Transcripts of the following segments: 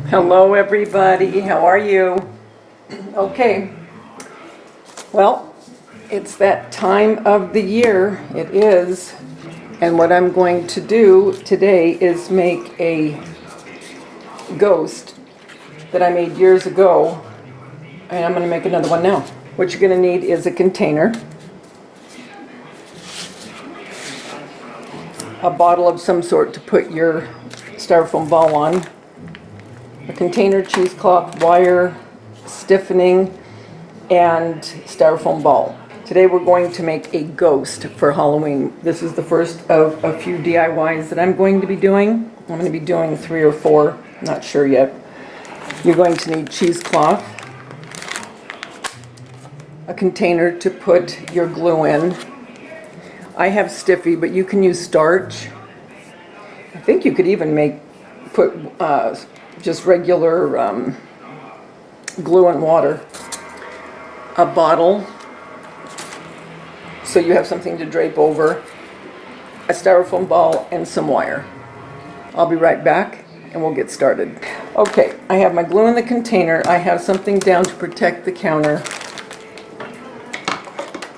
Hello everybody, how are you? Okay, well, it's that time of the year, it is, and what I'm going to do today is make a ghost that I made years ago, and I'm going to make another one now. What you're going to need is a container, a bottle of some sort to put your styrofoam ball on, a container, cheesecloth, wire, stiffening, and styrofoam ball. Today we're going to make a ghost for Halloween. This is the first of a few DIYs that I'm going to be doing. I'm going to be doing 3 or 4, not sure yet. You're going to need cheesecloth, a container to put your glue in. I have Stiffy, but you can use starch. I think you could even put just regular glue and water. A bottle, so you have something to drape over, a styrofoam ball, and some wire. I'll be right back and we'll get started. Okay, I have my glue in the container. I have something down to protect the counter.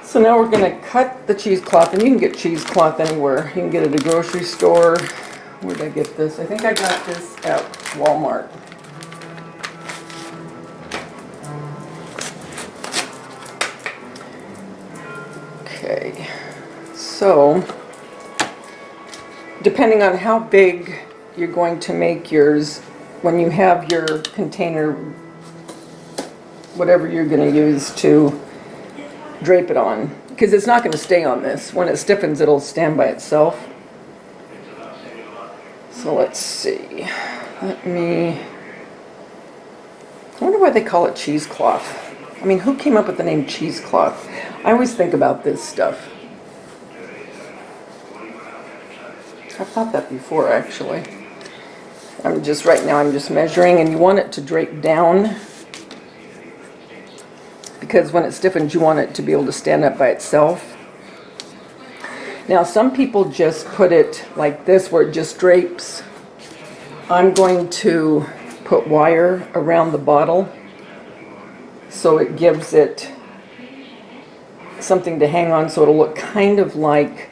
So now we're going to cut the cheesecloth, and you can get cheesecloth anywhere. You can get it at a grocery store. Where did I get this? I think I got this at Walmart. Okay, so depending on how big you're going to make yours, when you have your container, whatever you're going to use to drape it on, because it's not going to stay on this. When it stiffens, it'll stand by itself. So let's see. I wonder why they call it cheesecloth. I mean, who came up with the name cheesecloth? I always think about this stuff. I've thought that before, actually. Right now I'm just measuring, and you want it to drape down, because when it stiffens, you want it to be able to stand up by itself. Now, some people just put it like this, where it just drapes. I'm going to put wire around the bottle, so it gives it something to hang on, so it'll look kind of like,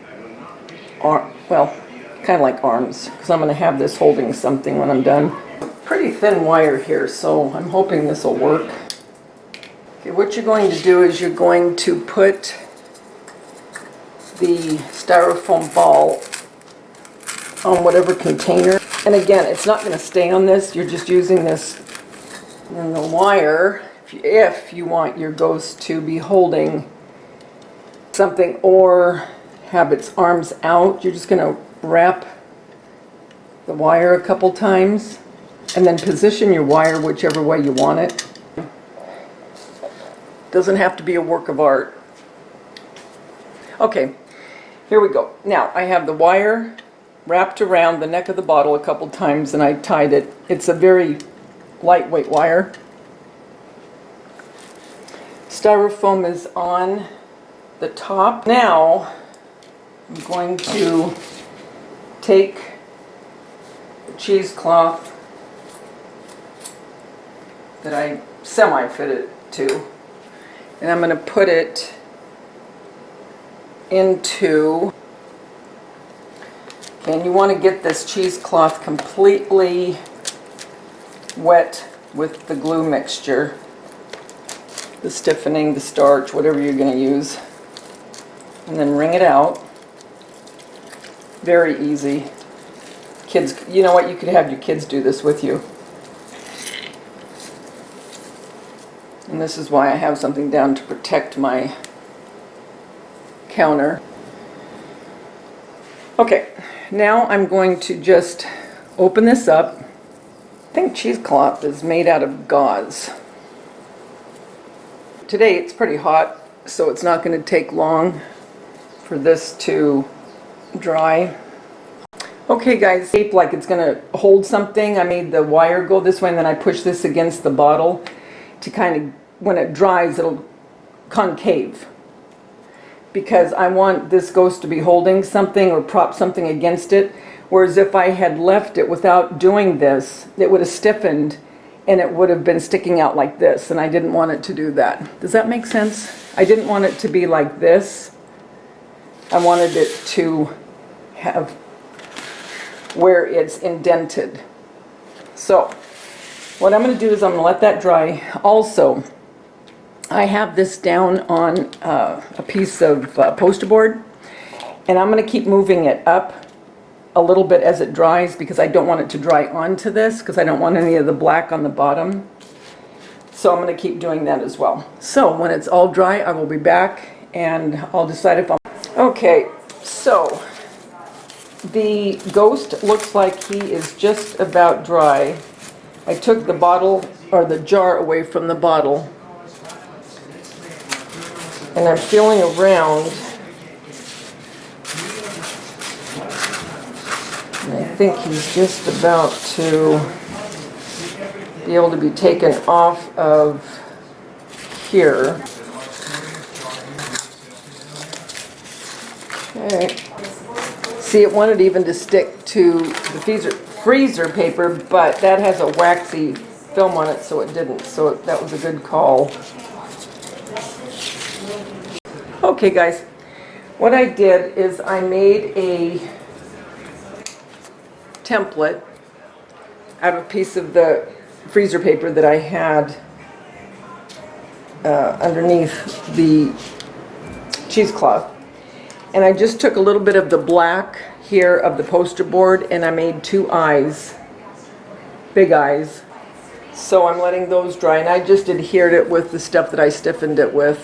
kind of like arms, because I'm going to have this holding something when I'm done. Pretty thin wire here, so I'm hoping this will work. Okay, what you're going to do is you're going to put the styrofoam ball on whatever container. And again, it's not going to stay on this. You're just using this and the wire if you want your ghost to be holding something or have its arms out. You're just going to wrap the wire a couple times and then position your wire whichever way you want it. Doesn't have to be a work of art. Okay, here we go. Now I have the wire wrapped around the neck of the bottle a couple times, and I tied it. It's a very lightweight wire. Styrofoam is on the top. Now I'm going to take the cheesecloth that I semi-fitted to, and I'm going to put it into, and you want to get this cheesecloth completely wet with the glue mixture, the stiffening, the starch, whatever you're going to use, and then wring it out. Very easy. Kids, you know what, you could have your kids do this with you. And this is why I have something down to protect my counter. Okay, now I'm going to just open this up. I think cheesecloth is made out of gauze. Today it's pretty hot, so it's not going to take long for this to dry. Okay guys, shape like it's going to hold something. I made the wire go this way, and then I push this against the bottle to kind of, when it dries, it'll concave. because I want this ghost to be holding something or prop something against it. Whereas if I had left it without doing this, it would have stiffened and it would have been sticking out like this, and I didn't want it to do that. Does that make sense? I didn't want it to be like this. I wanted it to have where it's indented. So what I'm going to do is I'm going to let that dry. Also, I have this down on a piece of poster board, and I'm going to keep moving it up a little bit as it dries because I don't want it to dry onto this because I don't want any of the black on the bottom. So I'm going to keep doing that as well. So when it's all dry, I will be back and I'll decide if I'm... Okay, so the ghost looks like he is just about dry. I took the bottle or the jar away from the bottle and I'm feeling around. And I think he's just about to be able to be taken off of here. Okay. See, it wanted even to stick to the freezer paper, but that has a waxy film on it, so it didn't. So that was a good call. Okay, guys, what I did is I made a template out of a piece of the freezer paper that I had underneath the cheesecloth. And I just took a little bit of the black here of the poster board and I made two eyes, big eyes. So I'm letting those dry, and I just adhered it with the stuff that I stiffened it with.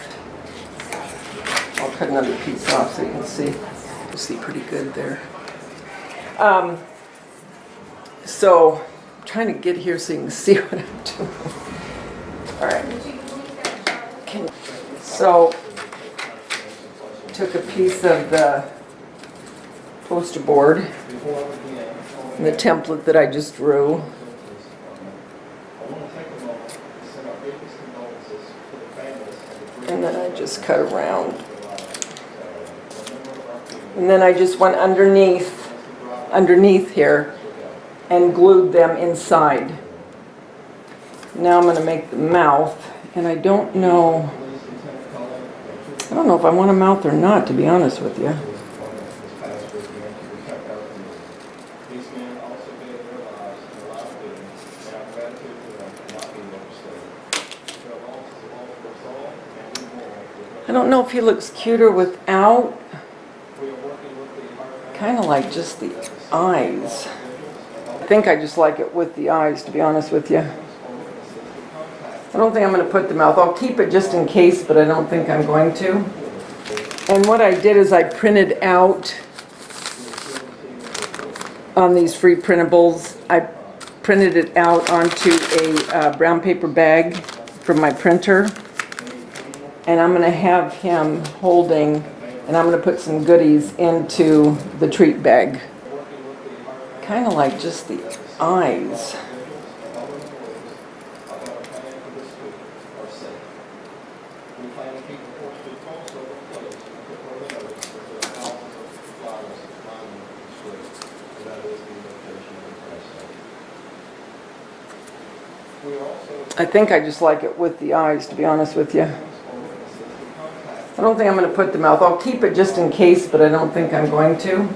I'll cut another piece off so you can see. You'll see pretty good there. So I'm trying to get here so you can see what I'm doing. All right. So took a piece of the poster board and the template that I just drew. And then I just cut around. And then I just went underneath here and glued them inside. Now I'm going to make the mouth, and I don't know if I want a mouth or not, to be honest with you. I don't know if he looks cuter without. Kind of like just the eyes. I think I just like it with the eyes, to be honest with you. I don't think I'm going to put the mouth. I'll keep it just in case, but I don't think I'm going to. And what I did is I printed out on these free printables. I printed it out onto a brown paper bag from my printer. And I'm going to have him holding, and I'm going to put some goodies into the treat bag. Kind of like just the eyes. I think I just like it with the eyes, to be honest with you. I don't think I'm going to put the mouth. I'll keep it just in case, but I don't think I'm going to.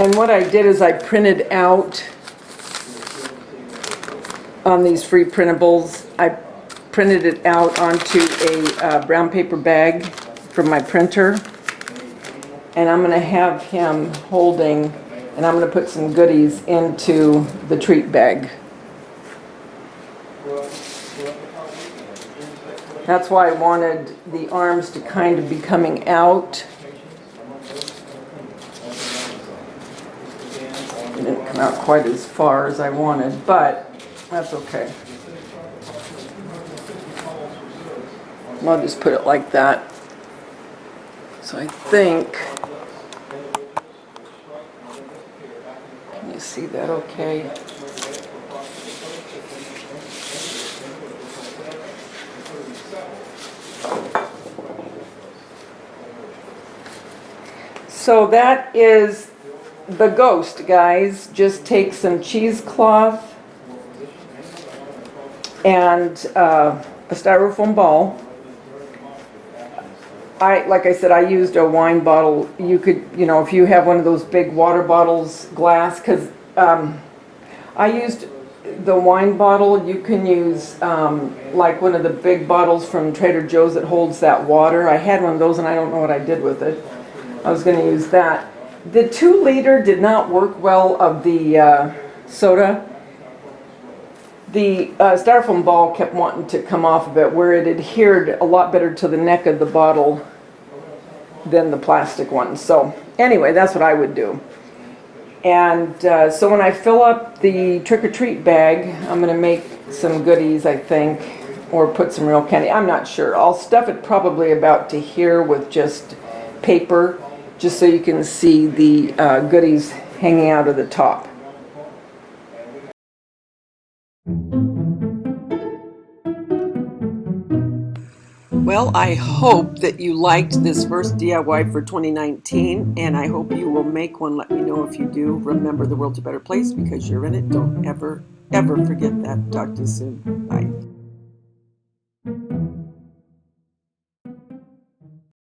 And what I did is I printed out on these free printables. I printed it out onto a brown paper bag from my printer. And I'm going to have him holding, and I'm going to put some goodies into the treat bag. That's why I wanted the arms to kind of be coming out. It didn't come out quite as far as I wanted, but that's okay. I'll just put it like that. So I think, can you see that okay? So that is the ghost, guys. Just take some cheesecloth and a styrofoam ball. Like I said, I used a wine bottle. You could, if you have one of those big water bottles, glass, because I used the wine bottle. You can use like one of the big bottles from Trader Joe's that holds that water. I had one of those and I don't know what I did with it. I was going to use that. The 2 liter did not work well of the soda. The styrofoam ball kept wanting to come off of it, where it adhered a lot better to the neck of the bottle than the plastic one. So anyway, that's what I would do. And so when I fill up the trick-or-treat bag, I'm going to make some goodies, I think, or put some real candy. I'm not sure. I'll stuff it probably about to here with just paper, just so you can see the goodies hanging out of the top. Well, I hope that you liked this first DIY for 2019, and I hope you will make one. Let me know if you do. Remember, the world's a better place because you're in it. Don't ever, ever forget that. Talk to you soon. Bye.